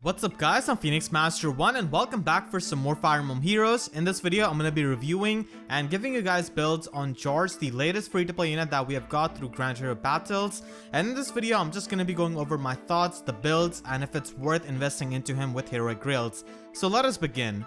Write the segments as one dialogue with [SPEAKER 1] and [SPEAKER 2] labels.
[SPEAKER 1] What's up guys, I'm Phoenix Master 1 and welcome back for some more Fire Emblem Heroes. In this video, I'm going to be reviewing and giving you guys builds on Jorge, the latest free-to-play unit that we have got through Grand Hero Battles. And in this video, I'm just going to be going over my thoughts, the builds, and if it's worth investing into him with Heroic Grails. So let us begin.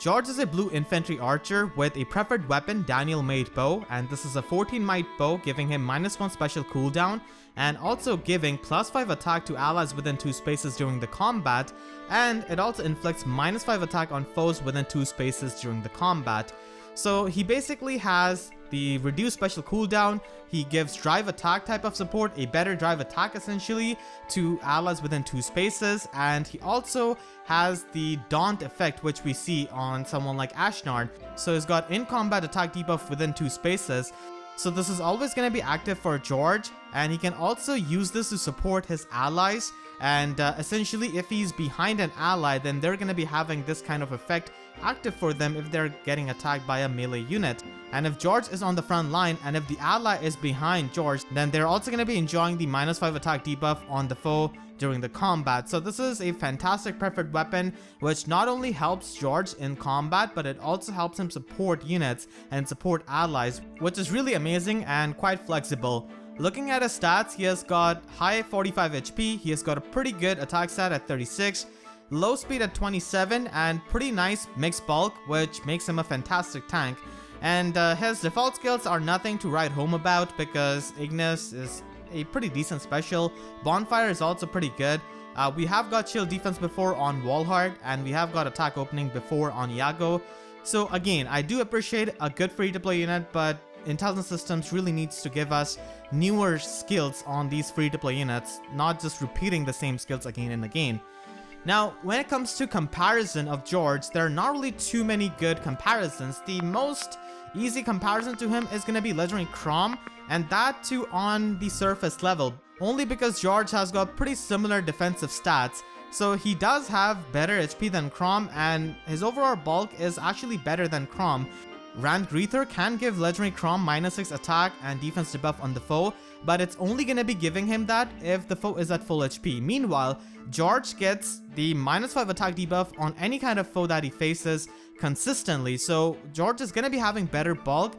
[SPEAKER 1] Jorge is a blue infantry archer with a preferred weapon, Daniel made bow, and this is a 14 might bow giving him -1 special cooldown and also giving +5 attack to allies within 2 spaces during the combat, and it also inflicts -5 attack on foes within 2 spaces during the combat. So he basically has the reduced special cooldown, he gives drive attack type of support, a better drive attack essentially to allies within 2 spaces, and he also has the daunt effect which we see on someone like Ashnard. So he's got in combat attack debuff within 2 spaces. So this is always going to be active for Jorge, and he can also use this to support his allies, and essentially if he's behind an ally, then they're going to be having this kind of effect active for them if they're getting attacked by a melee unit. And if Jorge is on the front line and if the ally is behind Jorge, then they're also going to be enjoying the -5 attack debuff on the foe during the combat. So this is a fantastic preferred weapon which not only helps Jorge in combat, but it also helps him support units and support allies, which is really amazing and quite flexible. Looking at his stats, he has got high 45 HP, he has got a pretty good attack stat at 36, low speed at 27, and pretty nice mixed bulk, which makes him a fantastic tank. And his default skills are nothing to write home about because Ignis is a pretty decent special. Bonfire is also pretty good. We have got shield defense before on Walhart, and we have got attack opening before on Iago. So again, I do appreciate a good free-to-play unit, but Intelligent Systems really needs to give us newer skills on these free-to-play units, not just repeating the same skills again and again. Now, when it comes to comparison of Jorge, there are not really too many good comparisons. The most easy comparison to him is going to be Legendary Chrom, and that too on the surface level, only because Jorge has got pretty similar defensive stats. So he does have better HP than Chrom, and his overall bulk is actually better than Chrom. Rand Greether can give Legendary Chrom -6 attack and defense debuff on the foe, but it's only going to be giving him that if the foe is at full HP. Meanwhile, Jorge gets the -5 attack debuff on any kind of foe that he faces consistently, so Jorge is going to be having better bulk.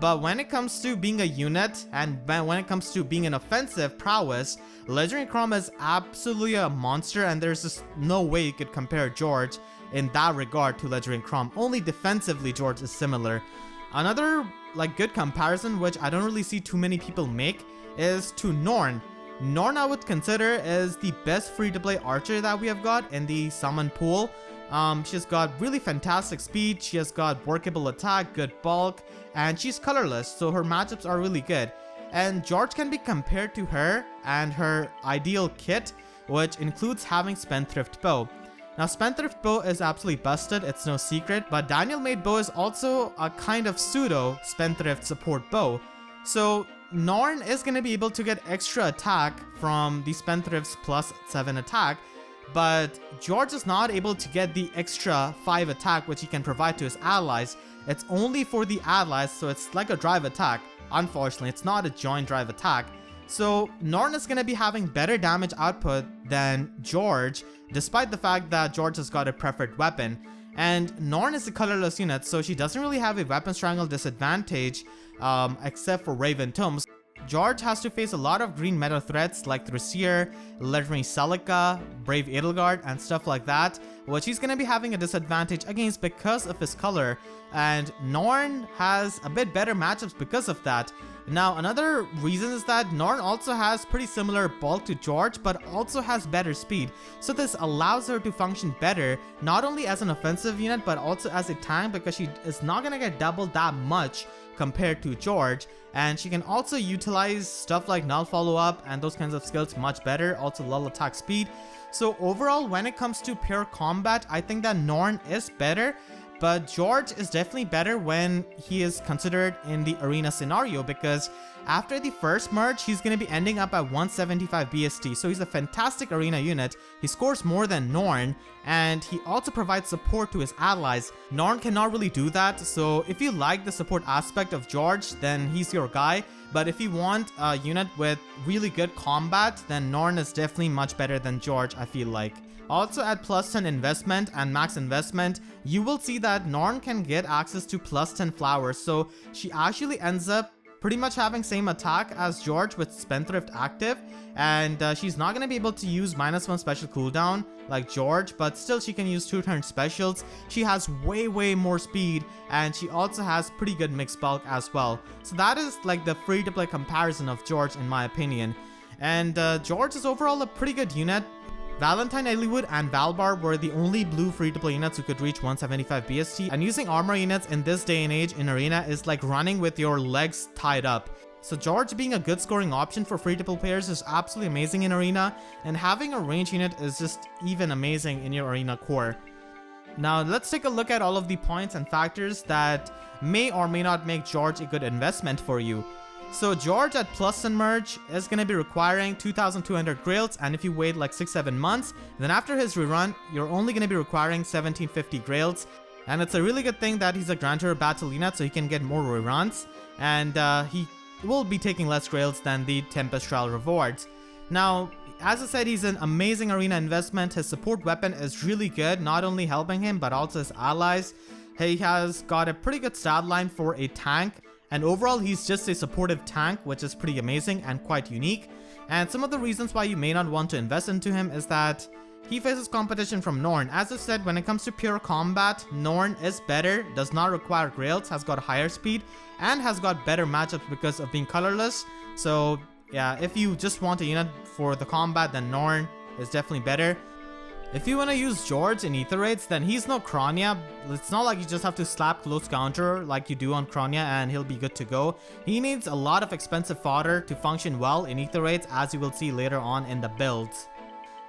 [SPEAKER 1] But when it comes to being a unit and when it comes to being an offensive prowess, Legendary Chrom is absolutely a monster, and there's just no way you could compare Jorge in that regard to Legendary Chrom. Only defensively Jorge is similar. Another good comparison which I don't really see too many people make is to Norn. Norn I would consider is the best free-to-play archer that we have got in the summon pool. She's got really fantastic speed, she has got workable attack, good bulk, and she's colorless, so her matchups are really good. And Jorge can be compared to her and her ideal kit, which includes having Spendthrift Bow. Now Spendthrift Bow is absolutely busted, it's no secret, but Daniel made bow is also a kind of pseudo Spendthrift support bow. So Norn is going to be able to get extra attack from the Spendthrift's +7 attack, but Jorge is not able to get the extra 5 attack which he can provide to his allies. It's only for the allies, so it's like a drive attack. Unfortunately, it's not a joint drive attack. So Norn is going to be having better damage output than Jorge, despite the fact that Jorge has got a preferred weapon. And Norn is a colorless unit, so she doesn't really have a weapon strangle disadvantage except for Raven Tombs. Jorge has to face a lot of green meta threats like Thracier, Legendary Celica, Brave Edelgard, and stuff like that, which he's going to be having a disadvantage against because of his color, and Norn has a bit better matchups because of that. Now another reason is that Norn also has pretty similar bulk to Jorge, but also has better speed, so this allows her to function better not only as an offensive unit but also as a tank, because she is not going to get doubled that much compared to Jorge, and she can also utilize stuff like null follow-up and those kinds of skills much better, also lull attack speed. So overall, when it comes to pure combat, I think that Norn is better, but Jorge is definitely better when he is considered in the arena scenario, because After the first merge, he's going to be ending up at 175 BST, so he's a fantastic arena unit. He scores more than Norn, and he also provides support to his allies. Norn cannot really do that, so if you like the support aspect of Jorge, then he's your guy. But if you want a unit with really good combat, then Norn is definitely much better than Jorge, I feel like. Also at plus 10 investment and max investment, you will see that Norn can get access to plus 10 flowers, so she actually ends up pretty much having same attack as Jorge with Spendthrift active, and she's not going to be able to use -1 special cooldown like Jorge, but still she can use 2-turn specials. She has way more speed, and she also has pretty good mixed bulk as well. So that is like the free-to-play comparison of Jorge in my opinion. And Jorge is overall a pretty good unit. Valentine Eliwood and Valbar were the only blue free-to-play units who could reach 175 BST, and using armor units in this day and age in Arena is like running with your legs tied up. So Jorge being a good scoring option for free-to-play players is absolutely amazing in Arena, and having a range unit is just even amazing in your Arena core. Now let's take a look at all of the points and factors that may or may not make Jorge a good investment for you. So Jorge at plus and merge is going to be requiring 2,200 grails, and if you wait like 6-7 months, then after his rerun, you're only going to be requiring 1,750 grails. And it's a really good thing that he's a Grand Tour battle unit, so he can get more reruns, and he will be taking less grails than the Tempest Trial rewards. Now, as I said, he's an amazing arena investment. His support weapon is really good, not only helping him, but also his allies. He has got a pretty good stat line for a tank, and overall he's just a supportive tank, which is pretty amazing and quite unique. And some of the reasons why you may not want to invest into him is that he faces competition from Norn. As I said, when it comes to pure combat, Norn is better, does not require grails, has got higher speed, and has got better matchups because of being colorless. So yeah, if you just want a unit for the combat, then Norn is definitely better. If you want to use Jorge in Ether Raids, then he's no Kronia. It's not like you just have to slap close counter like you do on Kronia and he'll be good to go. He needs a lot of expensive fodder to function well in Ether Raids, as you will see later on in the builds.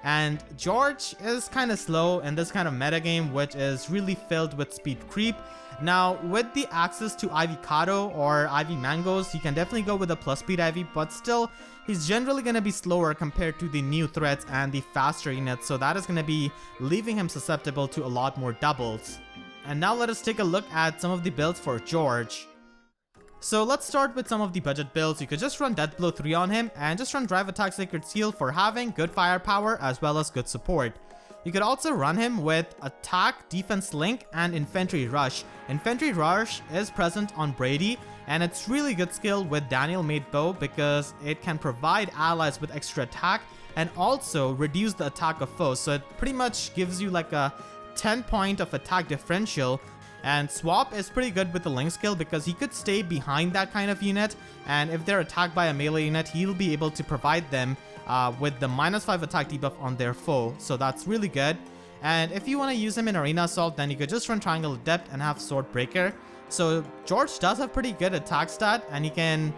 [SPEAKER 1] And Jorge is kind of slow in this kind of metagame, which is really filled with speed creep. Now, with the access to Ivy Kato or Ivy Mangoes, you can definitely go with a plus speed Ivy, but still, he's generally going to be slower compared to the new threats and the faster units, so that is going to be leaving him susceptible to a lot more doubles. And now let us take a look at some of the builds for Jorge. So let's start with some of the budget builds. You could just run Deathblow 3 on him and just run Drive Attack Sacred Seal for having good firepower as well as good support. You could also run him with Attack, Defense Link, and Infantry Rush. Infantry Rush is present on Brady, and it's really good skill with Daniel made bow because it can provide allies with extra attack and also reduce the attack of foes. So it pretty much gives you like a 10 point of attack differential. And Swap is pretty good with the Link skill because he could stay behind that kind of unit, and if they're attacked by a melee unit, he'll be able to provide them with the -5 attack debuff on their foe, so that's really good. And if you want to use him in Arena Assault, then you could just run Triangle Adept and have Sword Breaker. So Jorge does have pretty good attack stat, and he can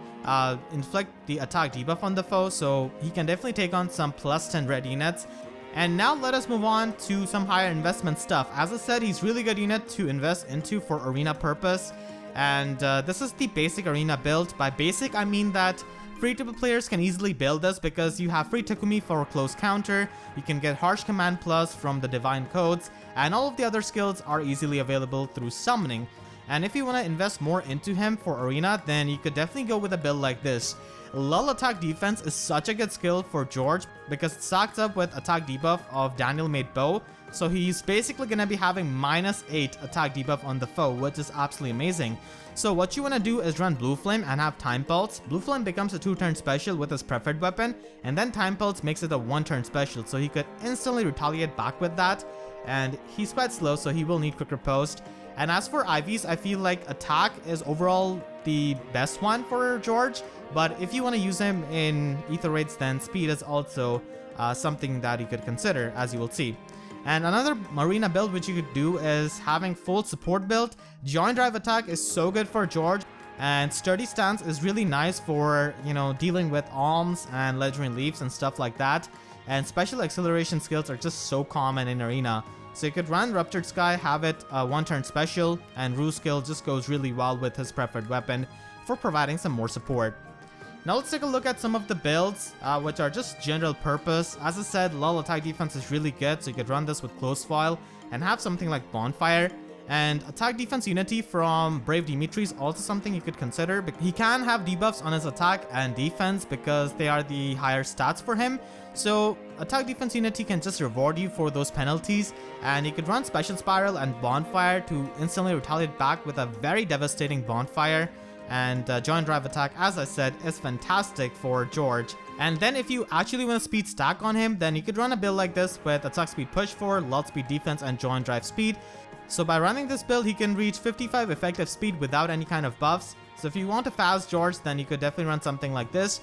[SPEAKER 1] inflict the attack debuff on the foe, so he can definitely take on some +10 red units. And now let us move on to some higher investment stuff. As I said, he's really good unit to invest into for arena purpose. And this is the basic arena build. By basic, I mean that free-to-play players can easily build this because you have free Takumi for close counter, you can get Harsh Command Plus from the Divine Codes, and all of the other skills are easily available through Summoning. And if you want to invest more into him for Arena, then you could definitely go with a build like this. Lull Attack Defense is such a good skill for Jorge because it stacks up with attack debuff of Daniel made bow, so he's basically going to be having -8 attack debuff on the foe, which is absolutely amazing. So what you want to do is run Blue Flame and have Time Pulse. Blue Flame becomes a 2-turn special with his preferred weapon, and then Time Pulse makes it a 1-turn special, so he could instantly retaliate back with that. And he's quite slow, so he will need quick riposte. And as for IVs, I feel like attack is overall the best one for Jorge, but if you want to use him in Ether Raids, then speed is also something that you could consider, as you will see. And another Arena build which you could do is having full support build. Joint Drive Attack is so good for Jorge, and Sturdy Stance is really nice for, you know, dealing with alms and legendary leaves and stuff like that. And special acceleration skills are just so common in Arena. So you could run Ruptured Sky, have it a 1-turn special, and Rue skill just goes really well with his preferred weapon for providing some more support. Now let's take a look at some of the builds, which are just general purpose. As I said, lull attack defense is really good, so you could run this with close foil and have something like bonfire. And attack defense unity from Brave Dimitri is also something you could consider. He can have debuffs on his attack and defense because they are the higher stats for him. So attack defense unity can just reward you for those penalties, and you could run special spiral and bonfire to instantly retaliate back with a very devastating bonfire. And joint drive attack, as I said, is fantastic for George. And then if you actually want a speed stack on him, then you could run a build like this with attack speed push 4, lull speed defense, and joint drive speed. So by running this build, he can reach 55 effective speed without any kind of buffs. So if you want a fast George, then you could definitely run something like this.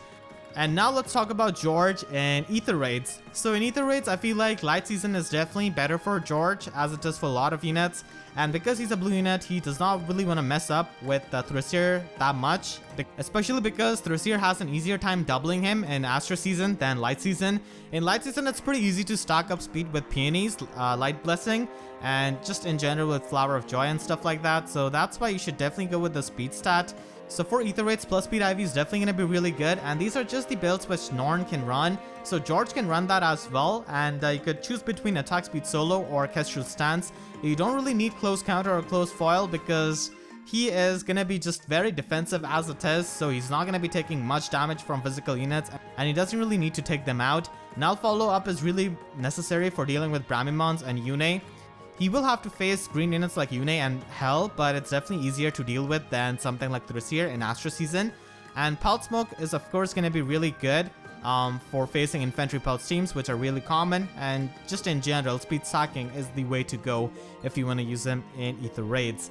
[SPEAKER 1] And now let's talk about George in Ether Raids. So in Ether Raids, I feel like Light Season is definitely better for George, as it is for a lot of units. And because he's a blue unit, he does not really want to mess up with Thracier that much. Especially because Thracier has an easier time doubling him in Astra Season than Light Season. In Light Season, it's pretty easy to stack up speed with Peonies, Light Blessing, and just in general with Flower of Joy and stuff like that. So that's why you should definitely go with the speed stat. So for Ether Raids, plus speed IV is definitely going to be really good, and these are just the builds which Norn can run. So George can run that as well, and you could choose between attack speed solo or Kestrel stance. You don't really need close counter or close foil because he is going to be just very defensive as it is, so he's not going to be taking much damage from physical units, and he doesn't really need to take them out. Null follow up is really necessary for dealing with Bramimons and Yune. He will have to face green units like Yune and Hell, but it's definitely easier to deal with than something like Thracier in Astra Season. And Pulse Smoke is of course going to be really good for facing infantry pulse teams, which are really common, and just in general, speed stacking is the way to go if you want to use them in Ether Raids.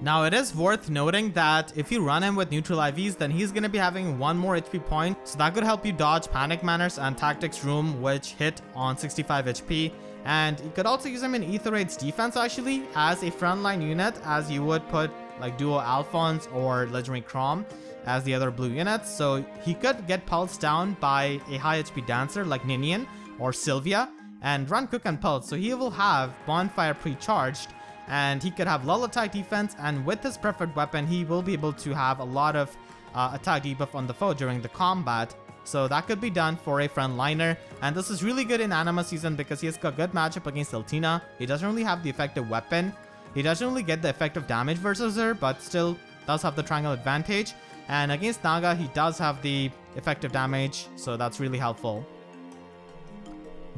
[SPEAKER 1] Now it is worth noting that if you run him with neutral IVs, then he's going to be having 1 more HP point, so that could help you dodge Panic Manners and Tactics Room, which hit on 65 HP. And you could also use him in Ether Raid's defense actually as a frontline unit, as you would put like Duo Alphonse or Legendary Crom as the other blue units. So he could get pulsed down by a high HP dancer like Ninian or Sylvia and run Cook and Pulse. So he will have Bonfire pre-charged, and he could have lull attack defense, and with his preferred weapon he will be able to have a lot of attack debuff on the foe during the combat. So that could be done for a frontliner, and this is really good in Anima Season because he has got good matchup against Eltina. He doesn't really have the effective weapon. He doesn't really get the effective damage versus her, but still does have the triangle advantage. And against Naga, he does have the effective damage, so that's really helpful.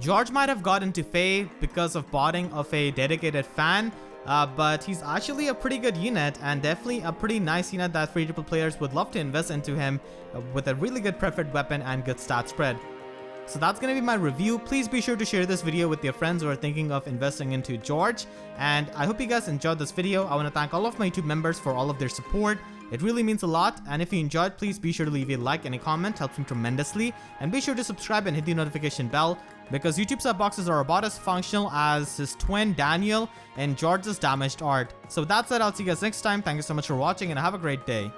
[SPEAKER 1] George might have got into FEH because of botting of a dedicated fan, but he's actually a pretty good unit and definitely a pretty nice unit that free triple players would love to invest into him with a really good preferred weapon and good stat spread. So that's going to be my review. Please be sure to share this video with your friends who are thinking of investing into George, and I hope you guys enjoyed this video. I want to thank all of my YouTube members for all of their support. It really means a lot, and if you enjoyed, please be sure to leave a like and a comment, helps me tremendously, and be sure to subscribe and hit the notification bell, because YouTube sub boxes are about as functional as his twin Daniel and George's damaged art. So with that said, I'll see you guys next time. Thank you so much for watching, and have a great day.